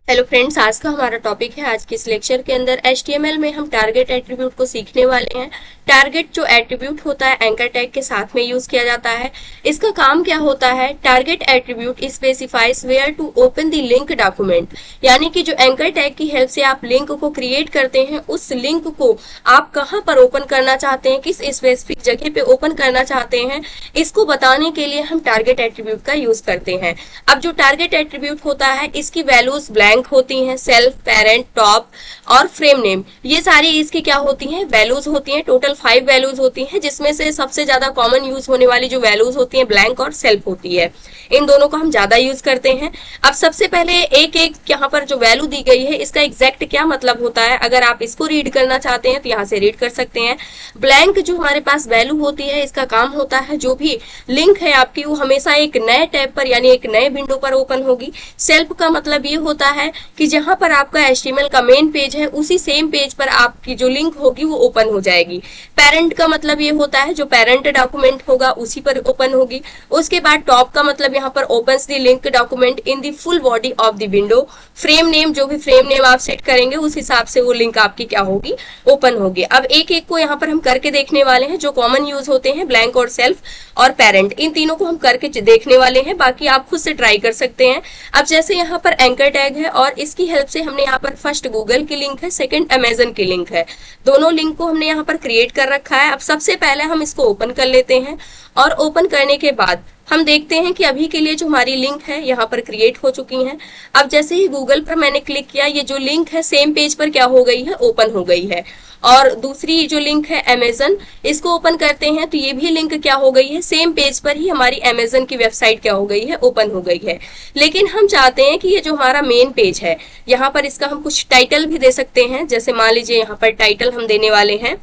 Hello friends, आज का हमारा टॉपिक है। आज के इस लेक्चर के अंदर HTML में हम टारगेट एट्रीब्यूट को सीखने वाले हैं। टारगेट जो एट्रीब्यूट होता है एंकर टैग के साथ में यूज किया जाता है। इसका काम क्या होता है? Target attribute specifies where to open the link document, यानी कि जो एंकर टैग की हेल्प से आप लिंक को क्रिएट करते हैं, उस लिंक को आप कहाँ पर ओपन करना चाहते हैं, किस स्पेसिफिक जगह पे ओपन करना चाहते हैं, इसको बताने के लिए हम टारगेट एट्रीब्यूट का यूज करते हैं। अब जो टारगेट एट्रीब्यूट होता है, इसकी वैल्यूज ब्लैंक होती हैं। सेल्फ, पेरेंट, टॉप और फ्रेम नेम, ये सारी इसकी क्या होती हैं? वैल्यूज होती हैं। टोटल 5 वैल्यूज होती हैं, जिसमें से सबसे ज्यादा कॉमन यूज होने वाली जो वैल्यूज होती हैं ब्लैंक और सेल्फ होती है। इन दोनों को हम ज्यादा यूज करते हैं। अब सबसे पहले एक एक यहाँ पर जो वैल्यू दी गई है, इसका एग्जैक्ट क्या मतलब होता है, अगर आप इसको रीड करना चाहते हैं तो यहाँ से रीड कर सकते हैं। ब्लैंक जो हमारे पास वैल्यू होती है, इसका काम होता है जो भी लिंक है आपकी, वो हमेशा एक नए टैब पर यानी एक नए विंडो पर ओपन होगी। सेल्फ का मतलब ये होता है कि जहां पर आपका HTML का मेन पेज है, उसी सेम पेज पर आपकी जो लिंक होगी वो ओपन हो जाएगी। पेरेंट का मतलब ये होता है जो पेरेंट डॉक्यूमेंट होगा उसी पर ओपन होगी। उसके बाद टॉप का मतलब यहाँ पर opens the link document in the full body of the window. Frame name, जो भी फ्रेम नेम आप सेट करेंगे उस हिसाब से वो लिंक आपकी क्या होगी? ओपन होगी। अब एक एक को यहाँ पर हम करके देखने वाले हैं। जो कॉमन यूज होते हैं ब्लैंक और सेल्फ और पेरेंट, इन तीनों को हम करके देखने वाले हैं। बाकी आप खुद से ट्राई कर सकते हैं। अब जैसे यहाँ पर एंकर टैग है और इसकी हेल्प से हमने यहाँ पर फर्स्ट गूगल की लिंक है, सेकंड अमेजन की लिंक है। दोनों लिंक को हमने यहाँ पर क्रिएट कर रखा है। अब सबसे पहले हम इसको ओपन कर लेते हैं और ओपन करने के बाद हम देखते हैं कि अभी के लिए जो हमारी लिंक है यहाँ पर क्रिएट हो चुकी है। अब जैसे ही गूगल पर मैंने क्लिक किया, ये जो लिंक है सेम पेज पर क्या हो गई है? ओपन हो गई है। और दूसरी जो लिंक है अमेजन, इसको ओपन करते हैं तो ये भी लिंक क्या हो गई है? सेम पेज पर ही हमारी अमेजन की वेबसाइट क्या हो गई है? ओपन हो गई है। लेकिन हम चाहते हैं कि ये जो हमारा मेन पेज है, यहाँ पर इसका हम कुछ टाइटल भी दे सकते हैं। जैसे मान लीजिए यहाँ पर टाइटल हम देने वाले हैं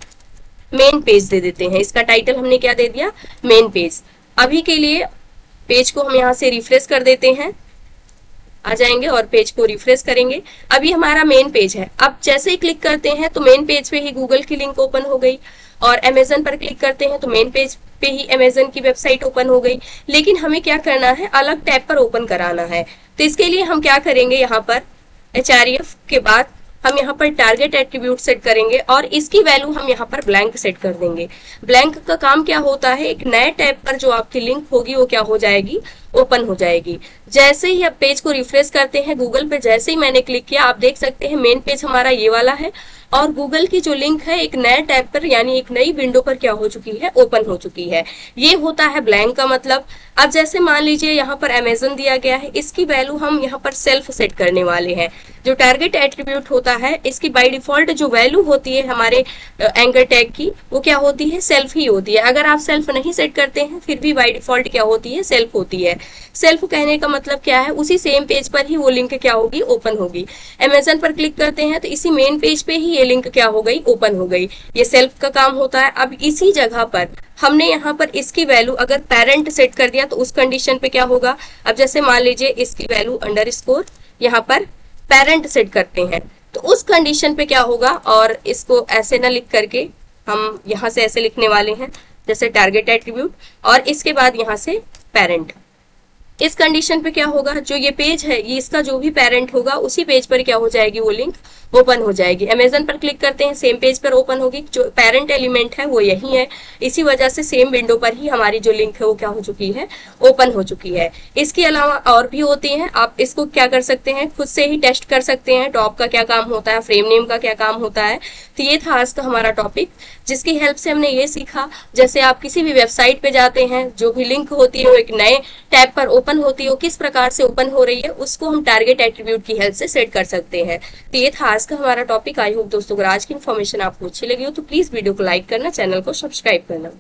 मेन पेज दे देते हैं। इसका टाइटल हमने क्या दे दिया? Main page. अभी के लिए पेज को हम यहाँ से रिफ्रेश कर देते हैं, आ जाएंगे और पेज को रिफ्रेश करेंगे। अभी हमारा मेन पेज है। अब जैसे ही क्लिक करते हैं तो मेन पेज पे ही गूगल की लिंक ओपन हो गई, और अमेजन पर क्लिक करते हैं तो मेन पेज पे ही अमेजन की वेबसाइट ओपन हो गई। लेकिन हमें क्या करना है? अलग टैब पर ओपन कराना है। तो इसके लिए हम क्या करेंगे? यहाँ पर href के बाद हम यहाँ पर टारगेट एट्रीब्यूट सेट करेंगे और इसकी वैल्यू हम यहाँ पर ब्लैंक सेट कर देंगे। ब्लैंक का काम क्या होता है? एक नए टैब पर जो आपकी लिंक होगी वो क्या हो जाएगी? ओपन हो जाएगी। जैसे ही आप पेज को रिफ्रेश करते हैं गूगल पे, जैसे ही मैंने क्लिक किया, आप देख सकते हैं मेन पेज हमारा ये वाला है और गूगल की जो लिंक है एक नए टैब पर यानी एक नई विंडो पर क्या हो चुकी है? ओपन हो चुकी है। ये होता है ब्लैंक का मतलब। अब जैसे मान लीजिए यहाँ पर अमेजन दिया गया है, इसकी वैल्यू हम यहाँ पर सेल्फ सेट करने वाले हैं। जो टारगेट एट्रीब्यूट होता है, इसकी बाय डिफॉल्ट जो वैल्यू होती है हमारे एंकर टैग की, वो क्या होती है? सेल्फ ही होती है। अगर आप सेल्फ नहीं सेट करते हैं फिर भी बाय डिफॉल्ट क्या होती है? सेल्फ होती है। सेल्फ कहने का मतलब क्या है? उसी सेम पेज पर ही वो लिंक क्या होगी? ओपन होगी। अमेजन पर क्लिक करते हैं तो इसी मेन पेज पे ही ये लिंक क्या हो गई? ओपन हो गई। ये सेल्फ का काम होता है। अब इसी जगह पर हमने यहाँ पर इसकी वैल्यू अगर पेरेंट सेट कर दिया तो उस कंडीशन पे क्या होगा? अब जैसे मान लीजिए इसकी वैल्यू अंडरस्कोर यहाँ पर पेरेंट सेट करते हैं तो उस कंडीशन पे क्या होगा? और इसको ऐसे ना लिख करके हम यहाँ से ऐसे लिखने वाले हैं, जैसे टारगेट एट्रीब्यूट और इसके बाद यहाँ से पेरेंट। इस कंडीशन पे क्या होगा? जो ये पेज है, ये इसका जो भी पेरेंट होगा उसी पेज पर क्या हो जाएगी? वो लिंक ओपन हो जाएगी। अमेजन पर क्लिक करते हैं, सेम पेज पर ओपन होगी। जो पेरेंट एलिमेंट है वो यही है, इसी वजह से सेम विंडो पर ही हमारी जो लिंक है वो क्या हो चुकी है? ओपन हो चुकी है। इसके अलावा और भी होती हैं, आप इसको क्या कर सकते हैं? खुद से ही टेस्ट कर सकते हैं। टॉप का क्या काम होता है, फ्रेम नेम का क्या काम होता है। तो ये था आज का हमारा टॉपिक, जिसकी हेल्प से हमने ये सीखा, जैसे आप किसी भी वेबसाइट पे जाते हैं, जो भी लिंक होती है वो एक नए टैब पर ओपन होती है, किस प्रकार से ओपन हो रही है उसको हम टारगेट एट्रीब्यूट की हेल्प से सेट कर सकते हैं। तो ये था आज का हमारा टॉपिक। आई होप दोस्तों अगर आज की इन्फॉर्मेशन आपको अच्छी लगी हो तो प्लीज वीडियो को लाइक करना, चैनल को सब्सक्राइब करना।